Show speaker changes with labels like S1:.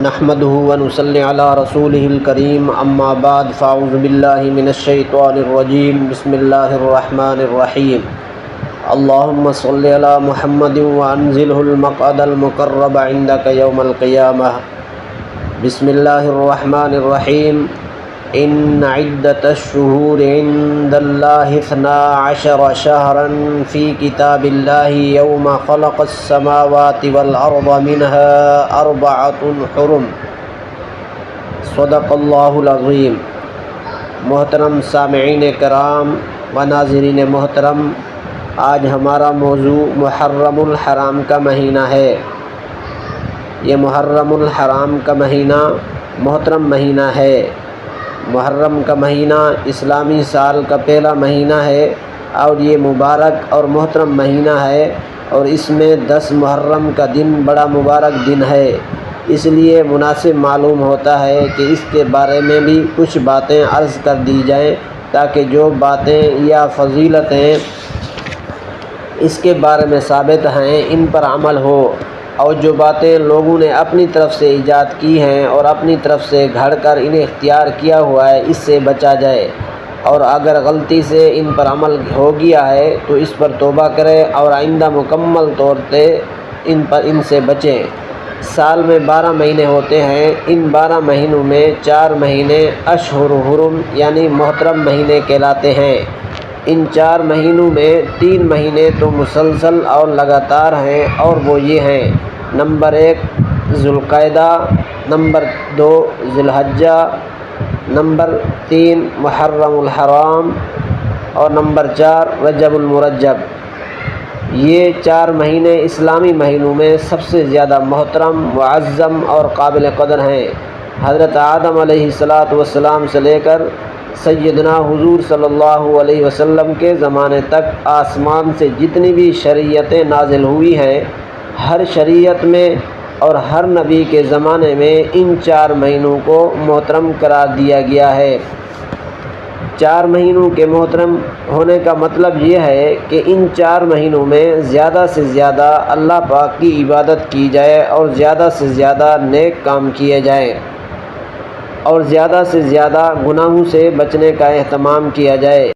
S1: نحمده ونصلي على رسوله الكريم اما بعد فاعوذ بالله من الشيطان الرجيم بسم الله الرحمن الرحيم اللهم صل على محمد وانزله المقعد المقرب عندك يوم القيامة بسم الله الرحمن الرحيم ان عدة الشهور عند الله 12 شهرا في كتاب الله يوم خلق السماوات والأرض منها 4 حرم صدق اللہ العظیم۔ محترم سامعین کرام و ناظرین محترم، آج ہمارا موضوع محرم الحرام کا مہینہ ہے۔ یہ محرم الحرام کا مہینہ محترم مہینہ ہے۔ محرم کا مہینہ اسلامی سال کا پہلا مہینہ ہے اور یہ مبارک اور محترم مہینہ ہے، اور اس میں 10 محرم کا دن بڑا مبارک دن ہے۔ اس لیے مناسب معلوم ہوتا ہے کہ اس کے بارے میں بھی کچھ باتیں عرض کر دی جائیں، تاکہ جو باتیں یا فضیلتیں اس کے بارے میں ثابت ہیں ان پر عمل ہو، اور جو باتیں لوگوں نے اپنی طرف سے ایجاد کی ہیں اور اپنی طرف سے گھڑ کر انہیں اختیار کیا ہوا ہے اس سے بچا جائے، اور اگر غلطی سے ان پر عمل ہو گیا ہے تو اس پر توبہ کرے اور آئندہ مکمل طور پہ ان سے بچیں۔ سال میں 12 مہینے ہوتے ہیں۔ ان 12 مہینوں میں 4 مہینے اشہر حرم یعنی محترم مہینے کہلاتے ہیں۔ ان 4 مہینوں میں 3 مہینے تو مسلسل اور لگاتار ہیں، اور وہ یہ ہیں: نمبر 1 ذوالقعدہ، نمبر 2 ذی الحجہ، نمبر 3 محرم الحرام، اور نمبر 4 رجب المرجب۔ یہ 4 مہینے اسلامی مہینوں میں سب سے زیادہ محترم، معظم اور قابل قدر ہیں۔ حضرت آدم علیہ السلام سے لے کر سیدنا حضور صلی اللہ علیہ وسلم کے زمانے تک آسمان سے جتنی بھی شریعتیں نازل ہوئی ہیں، ہر شریعت میں اور ہر نبی کے زمانے میں ان 4 مہینوں کو محترم قرار دیا گیا ہے۔ 4 مہینوں کے محترم ہونے کا مطلب یہ ہے کہ ان 4 مہینوں میں زیادہ سے زیادہ اللہ پاک کی عبادت کی جائے، اور زیادہ سے زیادہ نیک کام کیے جائیں، اور زیادہ سے زیادہ گناہوں سے بچنے کا اہتمام کیا جائے۔